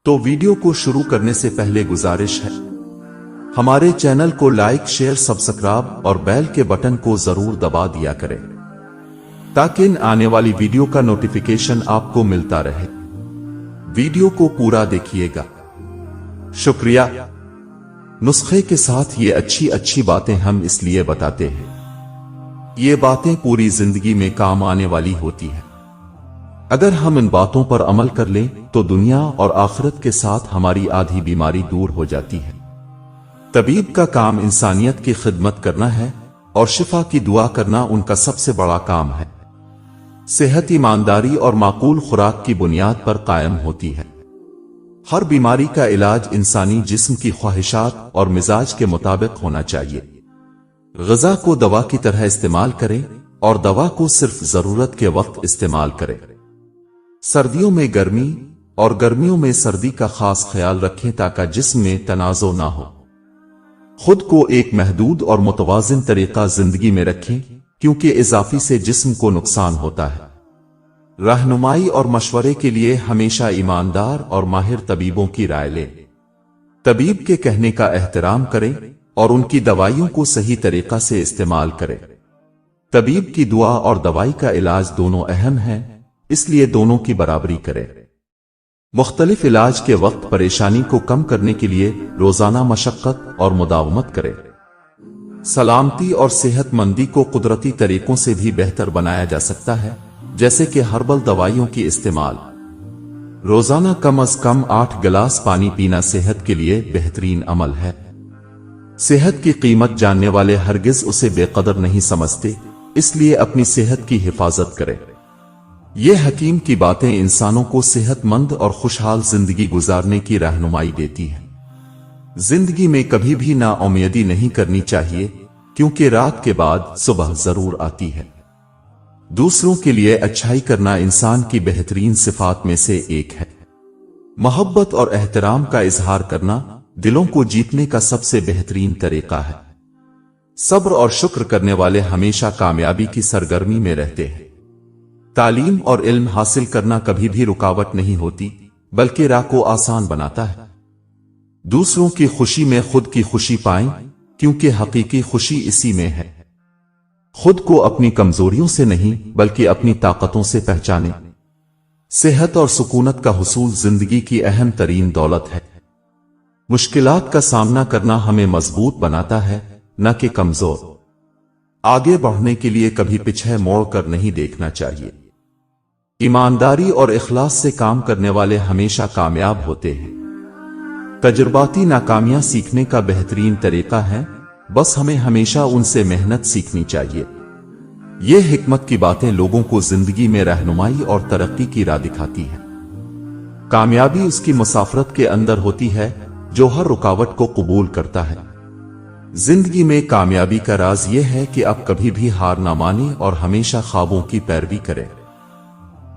تو वीडियो को शुरू करने से पहले गुजारिश है, हमारे चैनल को लाइक, शेयर, सब्सक्राइब और बेल के बटन को जरूर दबा दिया करें ताकि इन आने वाली वीडियो का नोटिफिकेशन आपको मिलता रहे। वीडियो को पूरा देखिएगा। शुक्रिया। नुस्खे के साथ ये अच्छी बातें हम इसलिए बताते हैं, ये बातें पूरी जिंदगी में काम आने वाली होती है। अगर हम इन बातों पर अमल कर लें तो दुनिया और आखिरत के साथ हमारी आधी बीमारी दूर हो जाती है। तबीब का काम इंसानियत की खिदमत करना है और शिफा की दुआ करना उनका सबसे बड़ा काम है। सेहत ईमानदारी और माकूल खुराक की बुनियाद पर कायम होती है। हर बीमारी का इलाज इंसानी जिस्म की ख्वाहिशात और मिजाज के मुताबिक होना चाहिए। ग़िज़ा को दवा की तरह इस्तेमाल करें और दवा को सिर्फ जरूरत के वक्त इस्तेमाल करें। सर्दियों में गर्मी और गर्मियों में सर्दी का खास ख्याल रखें ताकि जिस्म में तनाज़ो ना हो। खुद को एक महदूद और मुतवाज़िन तरीका जिंदगी में रखें क्योंकि इजाफी से जिस्म को नुकसान होता है। रहनुमाई और मशवरे के लिए हमेशा ईमानदार और माहिर तबीबों की राय लें। तबीब के कहने का एहतराम करें और उनकी दवाइयों को सही तरीका से इस्तेमाल करें। तबीब की दुआ और दवाई का इलाज दोनों अहम हैं, इसलिए दोनों की बराबरी करें। मुख्तलिफ इलाज के वक्त परेशानी को कम करने के लिए रोजाना मशक्कत और मुदावमत करें। सलामती और सेहतमंदी को कुदरती तरीकों से भी बेहतर बनाया जा सकता है, जैसे कि हर्बल दवाइयों की इस्तेमाल। रोजाना कम से कम 8 गिलास पानी पीना सेहत के लिए बेहतरीन अमल है। सेहत की कीमत जानने वाले हरगिज उसे बेकदर नहीं समझते, इसलिए अपनी सेहत की हिफाजत करें। ये हकीम की बातें इंसानों को सेहतमंद और खुशहाल जिंदगी गुजारने की रहनुमाई देती हैं। जिंदगी में कभी भी नाउम्मीदी नहीं करनी चाहिए क्योंकि रात के बाद सुबह जरूर आती है। दूसरों के लिए अच्छाई करना इंसान की बेहतरीन सिफात में से एक है। मोहब्बत और एहतराम का इजहार करना दिलों को जीतने का सबसे बेहतरीन तरीका है। सब्र और शुक्र करने वाले हमेशा कामयाबी की सरगर्मी में रहते हैं। तालीम और इल्म हासिल करना कभी भी रुकावट नहीं होती, बल्कि राह को आसान बनाता है। दूसरों की खुशी में खुद की खुशी पाएं, क्योंकि हकीकी खुशी इसी में है। खुद को अपनी कमजोरियों से नहीं बल्कि अपनी ताकतों से पहचानें। सेहत और सुकूनत का हुसूल जिंदगी की अहम तरीन दौलत है। मुश्किलात का सामना करना हमें मजबूत बनाता है, न कि कमजोर। आगे बढ़ने के लिए कभी पीछे मोड़ कर नहीं देखना चाहिए। ईमानदारी और इखलास से काम करने वाले हमेशा कामयाब होते हैं। तजुर्बाती नाकामियां सीखने का बेहतरीन तरीका है, बस हमें हमेशा उनसे मेहनत सीखनी चाहिए। ये हिकमत की बातें लोगों को जिंदगी में रहनुमाई और तरक्की की राह दिखाती है। कामयाबी उसकी मुसाफरत के अंदर होती है जो हर रुकावट को कबूल करता है। जिंदगी में कामयाबी का राज यह है कि आप कभी भी हार ना माने और हमेशा ख्वाबों की पैरवी करें।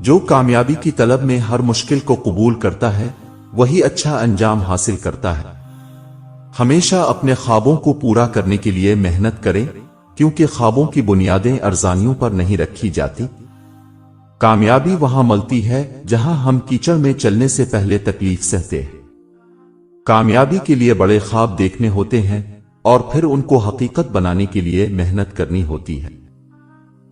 जो कामयाबी की तलब में हर मुश्किल को कबूल करता है वही अच्छा अंजाम हासिल करता है। हमेशा अपने ख्वाबों को पूरा करने के लिए मेहनत करें, क्योंकि ख्वाबों की बुनियादें अर्जानियों पर नहीं रखी जाती। कामयाबी वहां मिलती है जहां हम कीचड़ में चलने से पहले तकलीफ सहते हैं। कामयाबी के लिए बड़े ख्वाब देखने होते हैं और फिर उनको हकीकत बनाने के लिए मेहनत करनी होती है।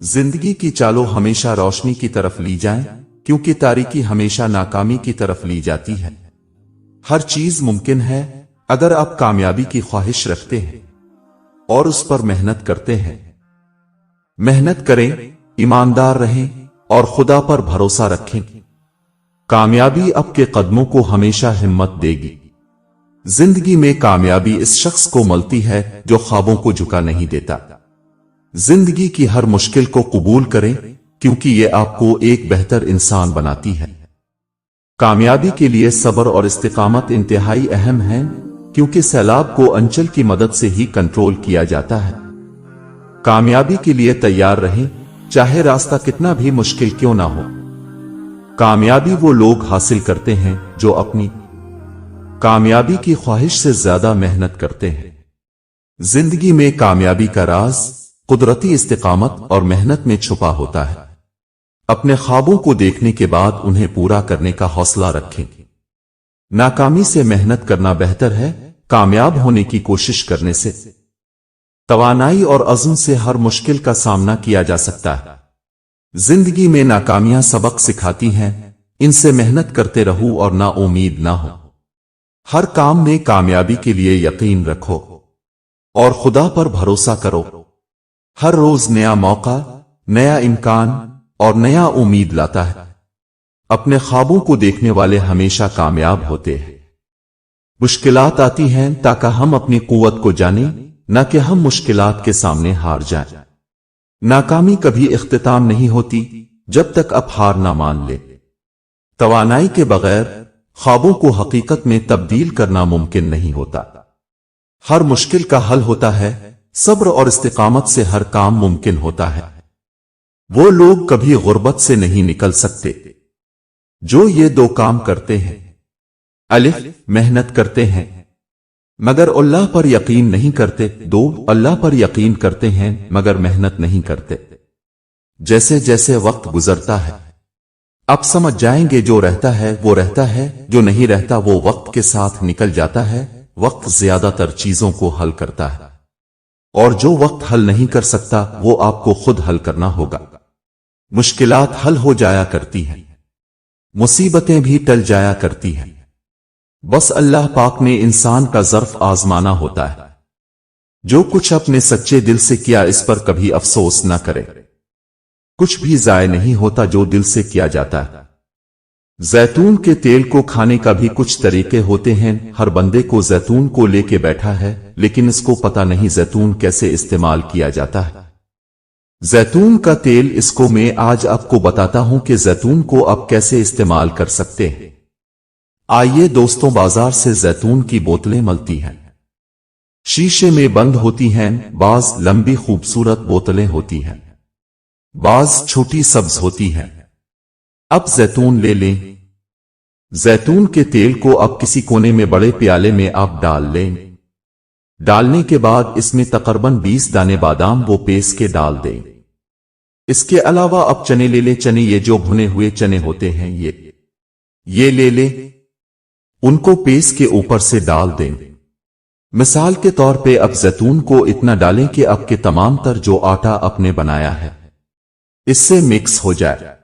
जिंदगी की चालों हमेशा रोशनी की तरफ ली जाएं, क्योंकि तारीकी हमेशा नाकामी की तरफ ली जाती है। हर चीज मुमकिन है अगर आप कामयाबी की ख्वाहिश रखते हैं और उस पर मेहनत करते हैं। मेहनत करें, ईमानदार रहें और खुदा पर भरोसा रखें। कामयाबी आपके कदमों को हमेशा हिम्मत देगी। जिंदगी में कामयाबी इस शख्स को मिलती है जो ख्वाबों को झुका नहीं देता। जिंदगी की हर मुश्किल को कबूल करें, क्योंकि यह आपको एक बेहतर इंसान बनाती है। कामयाबी के लिए सब्र और इस्तिकामत इंतहाई अहम है, क्योंकि सैलाब को अंचल की मदद से ही कंट्रोल किया जाता है। कामयाबी के लिए तैयार रहें, चाहे रास्ता कितना भी मुश्किल क्यों ना हो। कामयाबी वो लोग हासिल करते हैं जो अपनी कामयाबी की ख्वाहिश से ज्यादा मेहनत करते हैं। जिंदगी में कामयाबी का राज कुदरती इस्तिकामत और मेहनत में छुपा होता है। अपने ख्वाबों को देखने के बाद उन्हें पूरा करने का हौसला रखें। नाकामी से मेहनत करना बेहतर है कामयाब होने की कोशिश करने से। तवानाई और अज़्म से हर मुश्किल का सामना किया जा सकता है। जिंदगी में नाकामियां सबक सिखाती हैं, इनसे मेहनत करते रहो और ना उम्मीद ना हो। हर काम में कामयाबी के लिए यकीन रखो और खुदा पर भरोसा करो। हर रोज नया मौका, नया इम्कान और नया उम्मीद लाता है। अपने ख्वाबों को देखने वाले हमेशा कामयाब होते हैं। मुश्किलात आती हैं ताकि हम अपनी कुव्वत को जानें, न कि हम मुश्किलात के सामने हार जाएं। नाकामी कभी इख्तिताम नहीं होती जब तक आप हार ना मान ले। तवानाई के बगैर ख्वाबों को हकीकत में तब्दील करना मुमकिन नहीं होता। हर मुश्किल का हल होता है, सब्र और इस्तिकामत से हर काम मुमकिन होता है। वो लोग कभी गुर्बत से नहीं निकल सकते जो ये दो काम करते हैं। अलिफ, मेहनत करते हैं मगर अल्लाह पर यकीन नहीं करते। दो, अल्लाह पर यकीन करते हैं मगर मेहनत नहीं करते। जैसे जैसे वक्त गुजरता है आप समझ जाएंगे जो रहता है वो रहता है, जो नहीं रहता वो वक्त के साथ निकल जाता है। वक्त ज्यादातर चीजों को हल करता है और जो वक्त हल नहीं कर सकता वो आपको खुद हल करना होगा। मुश्किलात हल हो जाया करती हैं, मुसीबतें भी टल जाया करती हैं। बस अल्लाह पाक ने इंसान का ज़र्फ आजमाना होता है। जो कुछ अपने सच्चे दिल से किया इस पर कभी अफसोस न करे। कुछ भी ज़ाय नहीं होता जो दिल से किया जाता है। जैतून के तेल को खाने का भी कुछ तरीके होते हैं। हर बंदे को जैतून को लेके बैठा है लेकिन इसको पता नहीं जैतून कैसे इस्तेमाल किया जाता है। जैतून का तेल, इसको मैं आज आपको बताता हूं कि जैतून को आप कैसे इस्तेमाल कर सकते हैं। आइए दोस्तों, बाजार से जैतून की बोतलें मिलती हैं, शीशे में बंद होती हैं। बाज लंबी खूबसूरत बोतलें होती हैं, बाज छोटी सब्ज होती हैं। अब जैतून ले लें। जैतून के तेल को अब किसी कोने में बड़े प्याले में आप डाल लें। डालने के बाद इसमें तकरीबन 20 दाने बादाम वो पेस के डाल दें। इसके अलावा अब चने ले लें। चने, ये जो भुने हुए चने होते हैं ये ले लें, उनको पेस के ऊपर से डाल दें। मिसाल के तौर पे अब जैतून को इतना डालें कि आपके तमाम तर जो आटा आपने बनाया है इससे मिक्स हो जाए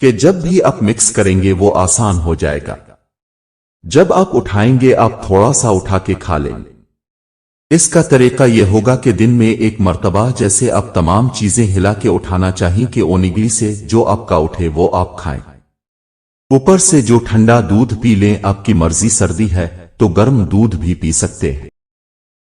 कि जब भी आप मिक्स करेंगे वो आसान हो जाएगा। जब आप उठाएंगे आप थोड़ा सा उठा के खा लेंगे। इसका तरीका यह होगा कि दिन में एक मर्तबा जैसे आप तमाम चीजें हिला के उठाना चाहिए कि ओनिगली से जो आपका उठे वो आप खाएं। ऊपर से जो ठंडा दूध पी लें। आपकी मर्जी, सर्दी है तो गर्म दूध भी पी सकते हैं।